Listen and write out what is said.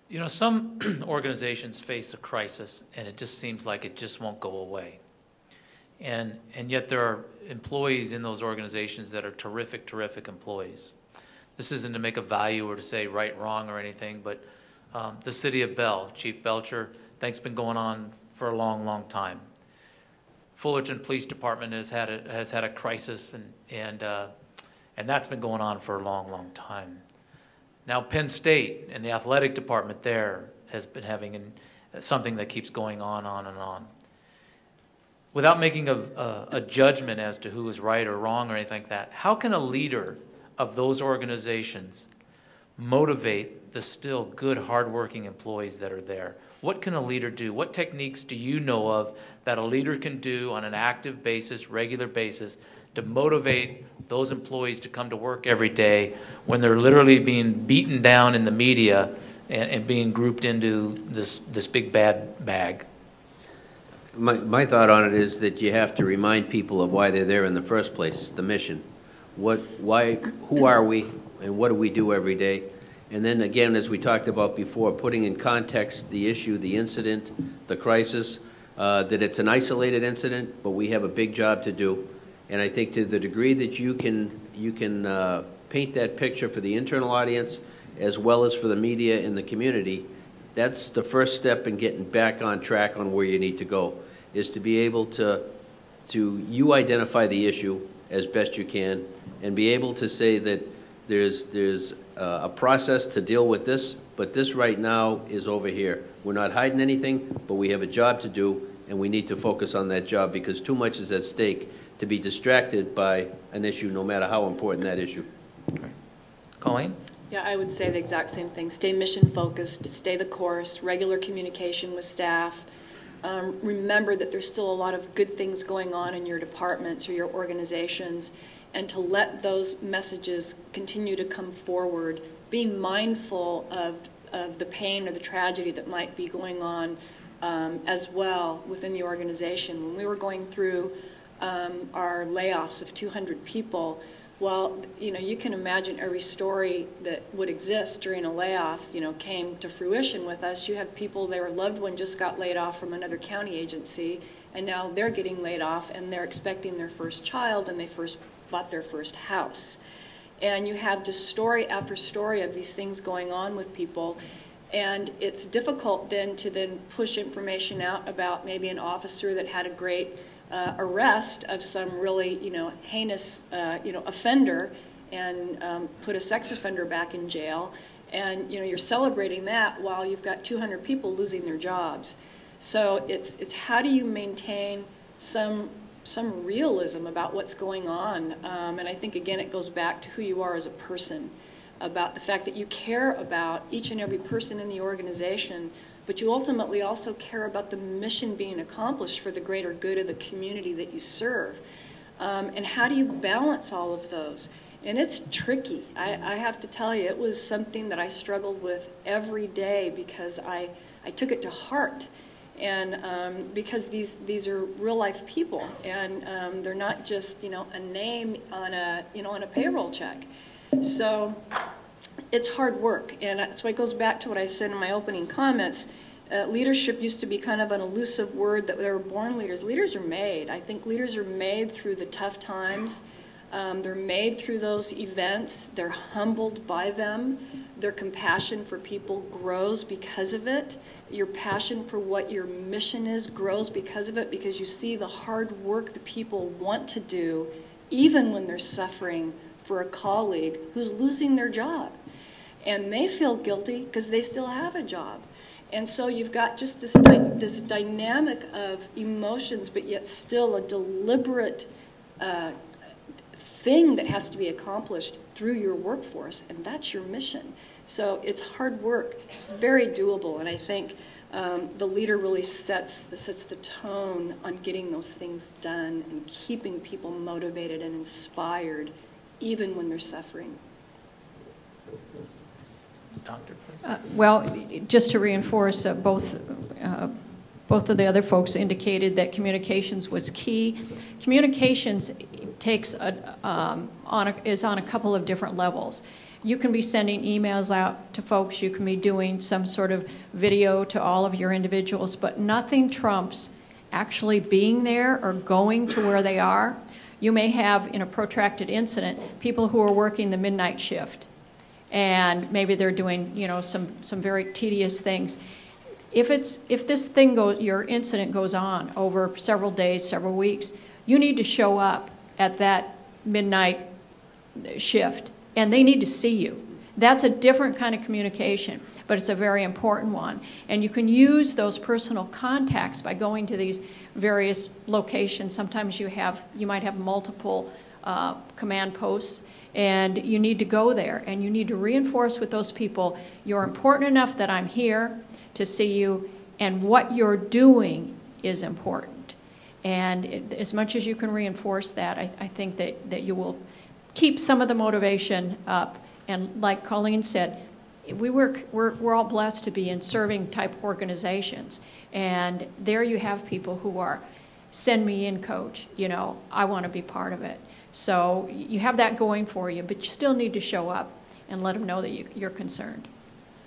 You know, some organizations face a crisis, and it just seems like it just won't go away. And yet there are employees in those organizations that are terrific, terrific employees. This isn't to make a value or to say right, wrong, or anything, but the City of Bell, Chief Belcher, things been going on for a long, long time. Fullerton Police Department has had a crisis, and that's been going on for a long, long time. Now Penn State and the athletic department there has been having something that keeps going on and on. Without making a judgment as to who is right or wrong or anything like that, how can a leader of those organizations motivate the still good, hardworking employees that are there? What can a leader do? What techniques do you know of that a leader can do on an active basis, regular basis, to motivate those employees to come to work every day when they're literally being beaten down in the media and being grouped into this big bad bag? My thought on it is that you have to remind people of why they're there in the first place, the mission. Who are we, and what do we do every day? And then again, as we talked about before, putting in context the issue, the incident, the crisis, that it's an isolated incident, but we have a big job to do. And I think to the degree that you can paint that picture for the internal audience as well as for the media and the community, that's the first step in getting back on track on where you need to go, is to be able to you identify the issue as best you can and be able to say that there's a process to deal with this, but this right now is over here. We're not hiding anything, but we have a job to do, and we need to focus on that job because too much is at stake to be distracted by an issue, no matter how important that issue. Okay. Colleen? Yeah, I would say the exact same thing. Stay mission focused, stay the course, regular communication with staff. Remember that there's still a lot of good things going on in your departments or your organizations, and to let those messages continue to come forward, being mindful of the pain or the tragedy that might be going on as well within the organization. When we were going through our layoffs of 200 people, well, you can imagine every story that would exist during a layoff, came to fruition with us. You have people, their loved one just got laid off from another county agency, and now they're getting laid off, and they're expecting their first child, and they first bought their first house. And you have just story after story of these things going on with people, and it's difficult then to push information out about maybe an officer that had a great arrest of some really, heinous, offender, and put a sex offender back in jail, and you're celebrating that while you've got 200 people losing their jobs. So it's how do you maintain some realism about what's going on, and I think again it goes back to who you are as a person, about the fact that you care about each and every person in the organization, but you ultimately also care about the mission being accomplished for the greater good of the community that you serve. And how do you balance all of those? And it's tricky. I have to tell you, it was something that I struggled with every day because I took it to heart. And because these are real life people, and they're not just a name on a payroll check. So it's hard work, and that's why it goes back to what I said in my opening comments. Leadership used to be kind of an elusive word, that they were born leaders. Leaders are made. I think leaders are made through the tough times. They're made through those events. They're humbled by them. Their compassion for people grows because of it. Your passion for what your mission is grows because of it, because you see the hard work the people want to do, even when they're suffering for a colleague who's losing their job. And they feel guilty because they still have a job. And so you've got just this dynamic of emotions, but yet still a deliberate thing that has to be accomplished through your workforce, and that's your mission. So it's hard work, very doable, and I think the leader really sets the tone on getting those things done and keeping people motivated and inspired, even when they're suffering. Doctor, please. Well, just to reinforce, both of the other folks indicated that communications was key. Communications takes is on a couple of different levels. You can be sending emails out to folks. You can be doing some sort of video to all of your individuals, but nothing trumps actually being there or going to where they are. You may have, in a protracted incident, people who are working the midnight shift, and maybe they're doing, some very tedious things. If your incident goes on over several days, several weeks, you need to show up at that midnight shift, and they need to see you. That's a different kind of communication, but it's a very important one. And you can use those personal contacts by going to these various locations. Sometimes you might have multiple command posts, and you need to go there, and you need to reinforce with those people, you're important enough that I'm here to see you, and what you're doing is important. And as much as you can reinforce that, I think that you will keep some of the motivation up. And like Colleen said, we're all blessed to be in serving type organizations. And there you have people who are, send me in, coach, I want to be part of it. So you have that going for you, but you still need to show up and let them know that you're concerned.